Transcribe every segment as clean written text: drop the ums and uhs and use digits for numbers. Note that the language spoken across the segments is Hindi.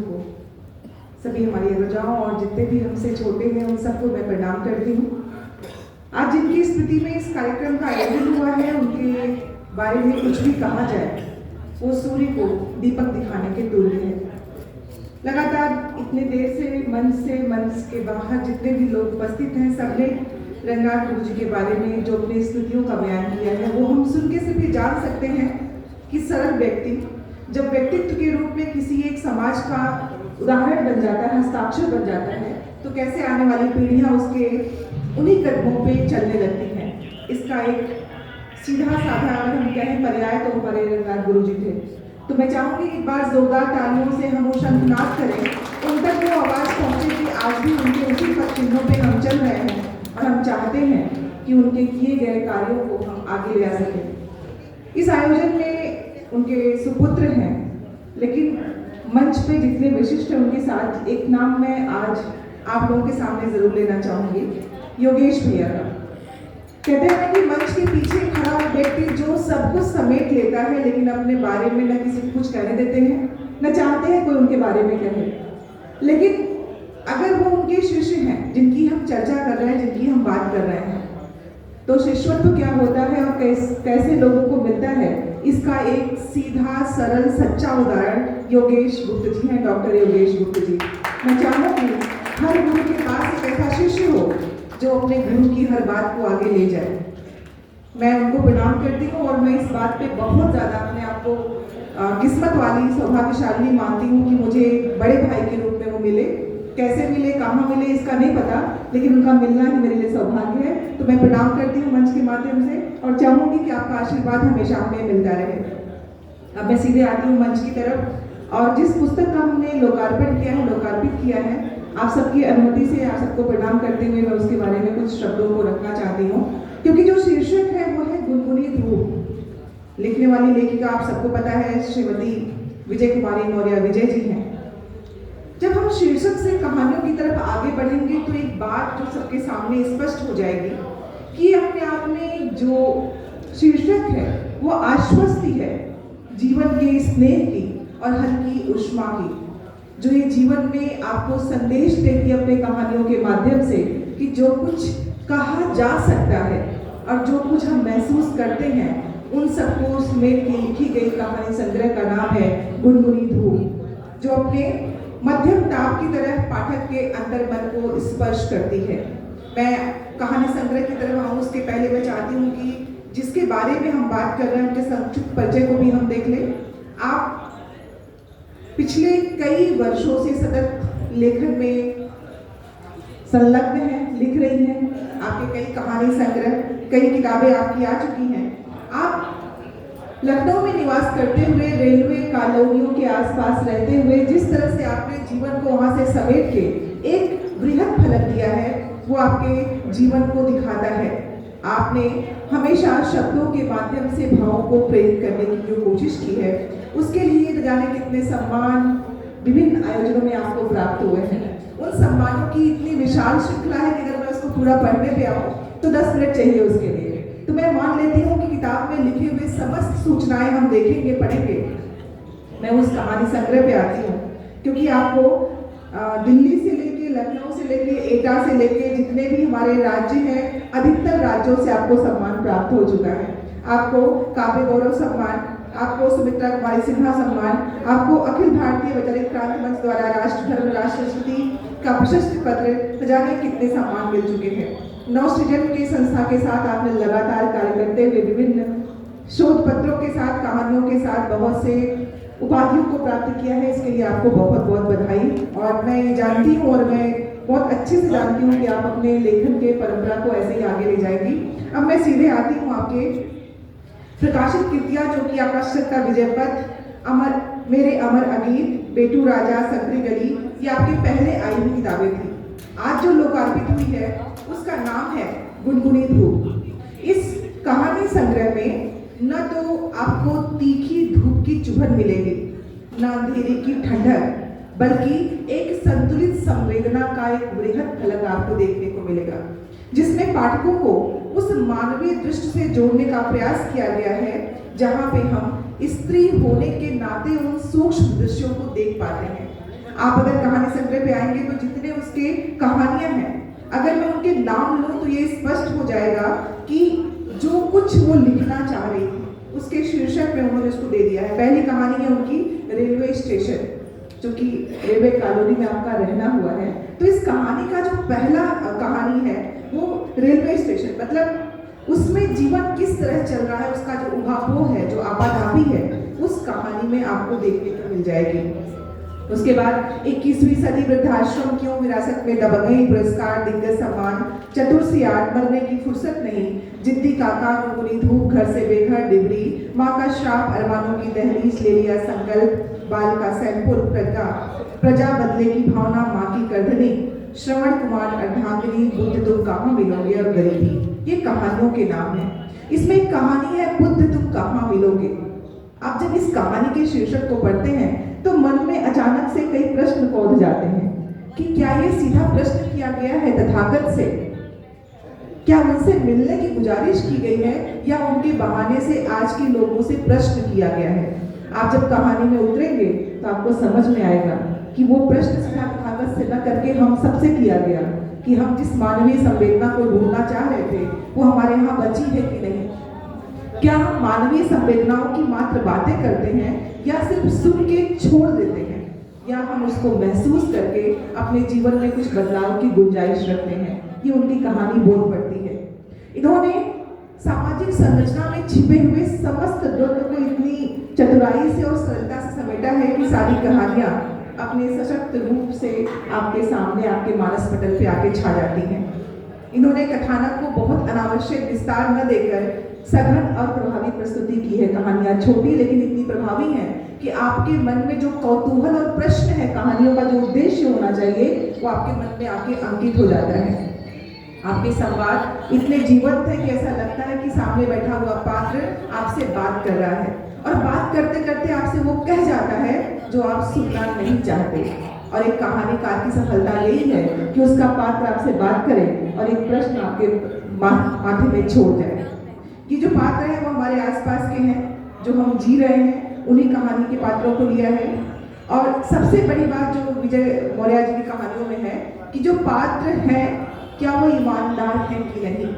को, सभी हमारी अग्रजाओं और जितने भी हमसे छोटे हैं उन सबको मैं प्रणाम करती हूँ। आज जिनकी स्मृति में इस कार्यक्रम का आयोजन हुआ है उनके बारे में कुछ भी कहा जाए वो सूर्य को दीपक दिखाने के तुल्य है। लगातार इतने देर से मंच के बाहर जितने भी लोग उपस्थित हैं सबने रंगनाथ गुरु जी के बारे में जो अपनी स्मृतियों का बयान किया है वो हम सुन के सिर्फ जान सकते हैं कि सरल व्यक्ति जब व्यक्तित्व के रूप में किसी एक समाज का उदाहरण बन जाता है, हस्ताक्षर बन जाता है, तो कैसे आने वाली पीढ़ियां उसके उन्हीं कदमों पे चलने लगती हैं। इसका एक सीधा साधा अगर हम कहें पर्याय तो हमारे रंगनाथ गुरु जी थे। तो मैं चाहूंगी एक बार जोरदार तालियों से हम वो शंखनाद करें, उन तक वो आवाज पहुंचे कि आज भी उनके उसी पद चिन्हों पे हम चल रहे हैं और हम चाहते हैं कि उनके किए गए कार्यों को हम आगे ले आ सकें। इस आयोजन में उनके सुपुत्र हैं, लेकिन मंच पे जितने विशिष्ट हैं उनके साथ एक नाम मैं आज आप लोगों के सामने जरूर लेना चाहूंगी, योगेश भैया का। कहते हैं कि मंच के पीछे खड़ा व्यक्ति जो सब कुछ समेट लेता है लेकिन अपने बारे में न किसी को कुछ कहने देते हैं, न चाहते हैं कोई उनके बारे में कहे। लेकिन अगर वो उनके शिष्य हैं जिनकी हम चर्चा कर रहे हैं, जिनकी हम बात कर रहे हैं, तो शिष्यत्व क्या होता है और कैसे लोगों को मिलता है, इसका एक सीधा सरल सच्चा उदाहरण योगेश गुप्त जी हैं, डॉक्टर योगेश गुप्त जी। मैं चाहूँगी हर गुरु के पास एक ऐसा शिष्य हो जो अपने गुरु की हर बात को आगे ले जाए। मैं उनको प्रणाम करती हूँ और मैं इस बात पे बहुत ज़्यादा अपने आप को किस्मत वाली सौभाग्यशाली मानती हूँ कि मुझे बड़े भाई के रूप में वो मिले। कैसे मिले, कहाँ मिले, इसका नहीं पता, लेकिन उनका मिलना ही मेरे लिए सौभाग्य है। तो मैं प्रणाम करती हूँ मंच के माध्यम से और चाहूँगी कि आपका आशीर्वाद हमेशा हमें मिलता रहे। अब मैं सीधे आती हूँ मंच की तरफ और जिस पुस्तक का हमने लोकार्पित किया है, आप सबकी अनुमति से आप सबको प्रणाम करते हुए मैं उसके बारे में कुछ शब्दों को रखना चाहती हूँ, क्योंकि जो शीर्षक है वो है गुनगुनी धूप। लिखने वाली लेखिका आप सबको पता है श्रीमती विजय कुमारी मौर्य विजय जी हैं। जब हम शीर्षक से कहानियों की तरफ आगे बढ़ेंगे तो एक बात जो सबके सामने स्पष्ट हो जाएगी कि अपने आप में जो शीर्षक है वो आश्वस्ति है जीवन के स्नेह की और हल्की उष्मा की, जो ये जीवन में आपको संदेश देगी अपने कहानियों के माध्यम से कि जो कुछ कहा जा सकता है और जो कुछ हम महसूस करते हैं उन सबको समेट के लिखी गई कहानी संग्रह का नाम है गुनगुनी धूप, जो अपने मध्यम ताप की तरह पाठक के अंतर मन को स्पर्श करती है। मैं कहानी संग्रह की तरफ आऊँ उसके पहले मैं चाहती हूँ कि जिसके बारे में हम बात कर रहे हैं उनके संक्षिप्त परिचय को भी हम देख लें। आप पिछले कई वर्षों से सतत लेखन में संलग्न हैं, लिख रही हैं। आपके कई कहानी संग्रह, कई किताबें आपकी आ चुकी हैं। आप लखनऊ में निवास करते हुए, रेलवे कॉलोनियों के आसपास रहते हुए जिस तरह से आपने जीवन को वहां से समेट के एक बृहद फलक दिया है वो आपके जीवन को दिखाता है। आपने हमेशा शब्दों के माध्यम से भावों को प्रेरित करने की जो कोशिश की है उसके लिए न जाने कितने सम्मान विभिन्न आयोजनों में आपको प्राप्त हुए हैं। उन सम्मानों की इतनी विशाल श्रृंखला है कि अगर मैं उसको पूरा पढ़ने पे आऊँ तो 10 मिनट चाहिए उसके लिए। तो मैं मान लेती हूँ कि किताब में लिखे हुए समस्त सूचनाएं हम देखेंगे, पढ़ेंगे। मैं उस कहानी संग्रह पे आती हूँ क्योंकि आपको दिल्ली से लेके, लखनऊ से लेके, एटा से लेके जितने भी हमारे राज्य हैं, अधिकतर राज्यों से आपको सम्मान प्राप्त हो चुका है। आपको काव्य गौरव सम्मान, आपको सुमित्रा कुमारी सिन्हा सम्मान, आपको अखिल भारतीय वैचारिक क्रांति मंच द्वारा राष्ट्र धर्म राष्ट्र स्मृति का प्रशस्ति पत्र, न जाने कितने सम्मान मिल चुके हैं। नवसृजन की संस्था के साथ आपने लगातार कार्य करते हुए विभिन्न शोध पत्रों के साथ, कहानियों के साथ बहुत से उपाधियों को प्राप्त किया है। इसके लिए आपको बहुत बहुत बधाई। और मैं ये जानती हूँ और मैं बहुत अच्छे से जानती हूँ कि आप अपने लेखन के परंपरा को ऐसे ही आगे ले जाएंगी। अब मैं सीधे आती हूँ आपके प्रकाशित कृतियाँ, जो कि आकाशक का विजय पथ, अमर मेरे अमर अगीत, बेटू राजा, सकरी गली, ये आपकी पहले आई हुई किताबें थी। आज जो लोकार्पित हुई है उसका नाम है गुनगुनी धूप। इस कहानी संग्रह में न तो आपको तीखी धूप की चुभन मिलेगी, न अंधेरे की ठंडक, बल्कि एक संतुलित संवेदना का एक बृहद फलक आपको देखने को मिलेगा, जिसमें पाठकों को उस मानवीय दृष्टि से जोड़ने का प्रयास किया गया है जहां पे हम स्त्री होने के नाते उन सूक्ष्म दृश्यों को देख पाते हैं। आप अगर कहानी संग्रह पे आएंगे तो जितने उसके कहानियां हैं, अगर मैं उनके नाम लूं तो ये स्पष्ट हो जाएगा कि जो कुछ वो लिखना चाह रही थी उसके शीर्षक में उन्होंने उसको दे दिया है। पहली कहानी है उनकी रेलवे स्टेशन, जो कि रेलवे कॉलोनी में आपका रहना हुआ है। तो इस कहानी का जो पहला कहानी है वो रेलवे स्टेशन, मतलब उसमें जीवन किस तरह चल रहा है, उसका जो उहापोह है, जो आपाधापी है, उस कहानी में आपको देखने को मिल जाएगी। उसके बाद 21वीं सदी वृद्धाश्रम क्यों विरासत में दब गई, पुरस्कार, दिग्गज सम्मान, चतुर सी आठ, मरने की फुर्सत नहीं, जिद्दी काका, गुनगुनी धूप, घर से बेघर, डिबरी, माँ का श्राप, अरमानों की दहलीज, ले लिया संकल्प, बाल का सैंपुल, प्रजा बदले की भावना, माँ की करधनी, श्रवण कुमार, अर्धांगिनी, बुद्ध तुम कहाँ मिलोगे और गरीबी। ये कहानियों के नाम हैं। इसमें एक कहानी है बुद्ध तुम कहाँ मिलोगे। आप जब इस कहानी के शीर्षक को पढ़ते हैं तो मन में अचानक से कई प्रश्न पौध जाते हैं कि क्या ये सीधा प्रश्न किया गया है तथागत से, क्या उनसे मिलने की गुजारिश की गई है, या उनके बहाने से आज के लोगों से प्रश्न किया गया है। आप जब कहानी में उतरेंगे तो आपको समझ में आएगा कि वो प्रश्न सीधा तथागत से न करके हम सबसे किया गया कि हम जिस मानवीय संवेदना को ढूंढना चाह रहे थे वो हमारे यहाँ बची है कि नहीं। क्या हम मानवीय संवेदनाओं की मात्र बातें करते हैं या सिर्फ सुन के छोड़ देते हैं, या हम उसको महसूस करके अपने जीवन में कुछ बदलाव की गुंजाइश रखते हैं। ये उनकी कहानी बोल पड़ती है। इन्होंने सामाजिक संरचना में छिपे हुए समस्त द्वंद्व को इतनी चतुराई से और सरलता से समेटा है कि सारी कहानियां अपने सशक्त रूप से आपके सामने, आपके मानस पटल पे आके छा जाती हैं। इन्होंने कथानक को बहुत अनावश्यक विस्तार न देकर सघन और प्रभावी प्रस्तुति की है। कहानियां छोटी लेकिन इतनी प्रभावी हैं कि आपके मन में जो कौतूहल और प्रश्न है, कहानियों का जो उद्देश्य होना चाहिए, वो आपके मन में आके अंकित हो जाता है। आपके संवाद इतने जीवंत है कि ऐसा लगता है कि सामने बैठा हुआ पात्र आपसे बात कर रहा है, और बात करते करते आपसे वो कह जाता है जो आप सुनना नहीं चाहते। और एक कहानीकार की सफलता यही है कि उसका पात्र आपसे बात करे और एक प्रश्न आपके माथे में छोड़ जाए। ये जो पात्र है वो हमारे आसपास के हैं, जो हम जी रहे हैं, उन्हीं कहानी के पात्रों को लिया है। और सबसे बड़ी बात जो विजय मौर्य जी की कहानियों में है कि जो पात्र हैं क्या वो ईमानदार हैं कि नहीं,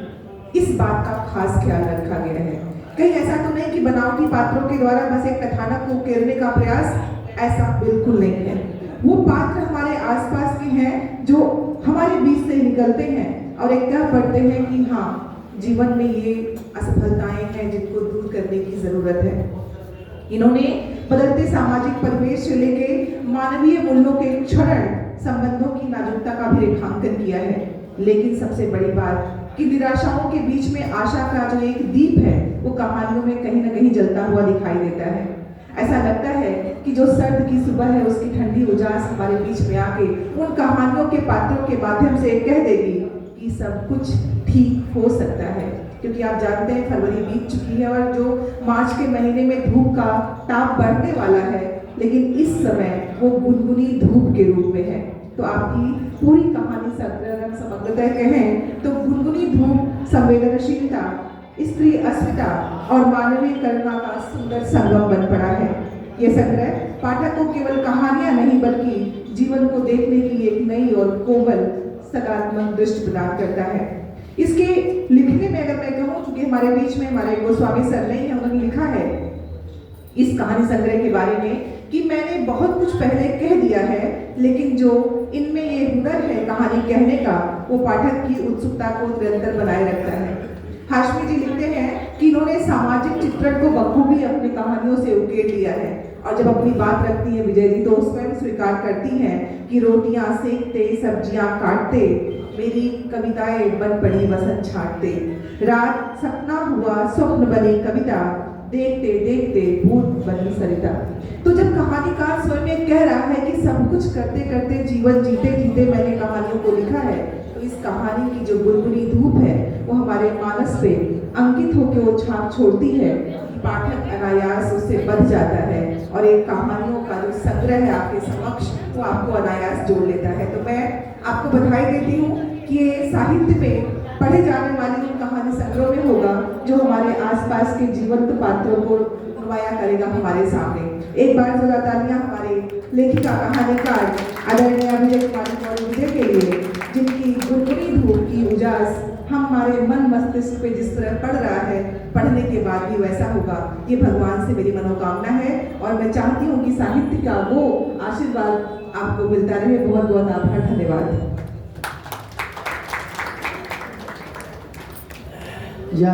इस बात का खास ख्याल रखा गया है। कहीं ऐसा तो नहीं कि बनावटी पात्रों के द्वारा बस एक कथानक को उकेरने का प्रयास, ऐसा बिल्कुल नहीं है। वो पात्र हमारे आसपास के हैं जो हमारे बीच से निकलते हैं और एक कह पड़ते हैं कि हाँ, जीवन में ये असफलताएं हैं जिनको दूर करने की जरूरत है। इन्होंने बदलते सामाजिक परिवेश से लेके मानवीय मूल्यों के क्षरण, संबंधों की नाजुकता का भी रेखांकन किया है। लेकिन सबसे बड़ी बात कि निराशाओं के बीच में आशा का जो एक दीप है वो कहानियों में कहीं ना कहीं जलता हुआ दिखाई देता है। ऐसा लगता है कि जो सर्द की सुबह है उसकी ठंडी उजास हमारे बीच में आके उन कहानियों के पात्रों के माध्यम से कह देगी कि सब कुछ ठीक हो सकता है। क्योंकि आप जानते हैं फरवरी बीत चुकी है और जो मार्च के महीने में धूप का ताप बढ़ने वाला है, लेकिन इस समय वो गुनगुनी धूप के रूप में है। तो आपकी पूरी कहानी समग्रतः कहें तो गुनगुनी धूप, संवेदनशीलता, स्त्री अस्मिता और मानवीय करुणा का सुंदर संगम बन पड़ा है। ये संग्रह पाठक को केवल कहानियां नहीं बल्कि जीवन को देखने की एक नई और कोमल सकारात्मक दृष्टि प्रदान करता है। इसके लिखने में अगर मैं कहूँ, क्योंकि हमारे बीच में हमारे गोस्वामी सर नहीं है, उन्होंने लिखा है इस कहानी संग्रह के बारे में कि मैंने बहुत कुछ पहले कह दिया है, लेकिन जो इनमें ये हुनर है कहानी कहने का, वो पाठक की उत्सुकता को निरंतर बनाए रखता है। हाशमी जी लिखते हैं कि इन्होंने सामाजिक चित्रण को बखूबी अपनी कहानियों से उकेर लिया है, और जब अपनी बात रखती है विजय जी तो स्वयं स्वीकार करती हैं कि रोटियां सेकते, सब्जियां काटते, मेरी कविताएं बन पड़ी वसंत छाटते, रात सपना हुआ स्वप्न बनी कविता, देखते देखते भूत बनी सरिता। तो जब कहानीकार स्वयं कह रहा है कि सब कुछ करते करते, जीवन जीते जीते मैंने कहानियों को लिखा है, तो इस कहानी की जो गुनगुनी धूप है वो हमारे मानस पे अंकित होकर वो छाप छोड़ती है। पाठक अनायास उससे बध जाता है और एक कहानियों का जो संग्रह है आपके समक्ष वो आपको अनायास जोड़ लेता है। तो मैं आपको बधाई देती हूँ कि ये साहित्य में पढ़े जाने वाली उन कहानी संग्रह में होगा जो हमारे आसपास के जीवंत पात्रों को नुमाया करेगा हमारे सामने। एक बार जरा तालियां हमारे लेखिका कहानीकार आदरणीय विजय कुमारी मौर्य विजय के लिए, जिनकी गुनगुनी धूप की उजास हमारे मन मस्तिष्क पे जिस तरह पड़ रहा है, पढ़ने के बाद भी वैसा होगा, ये भगवान से मेरी मनोकामना है। और मैं चाहती हूँ कि साहित्य का वो आशीर्वाद आपको मिलता रहे। बहुत बहुत आभार, धन्यवाद। या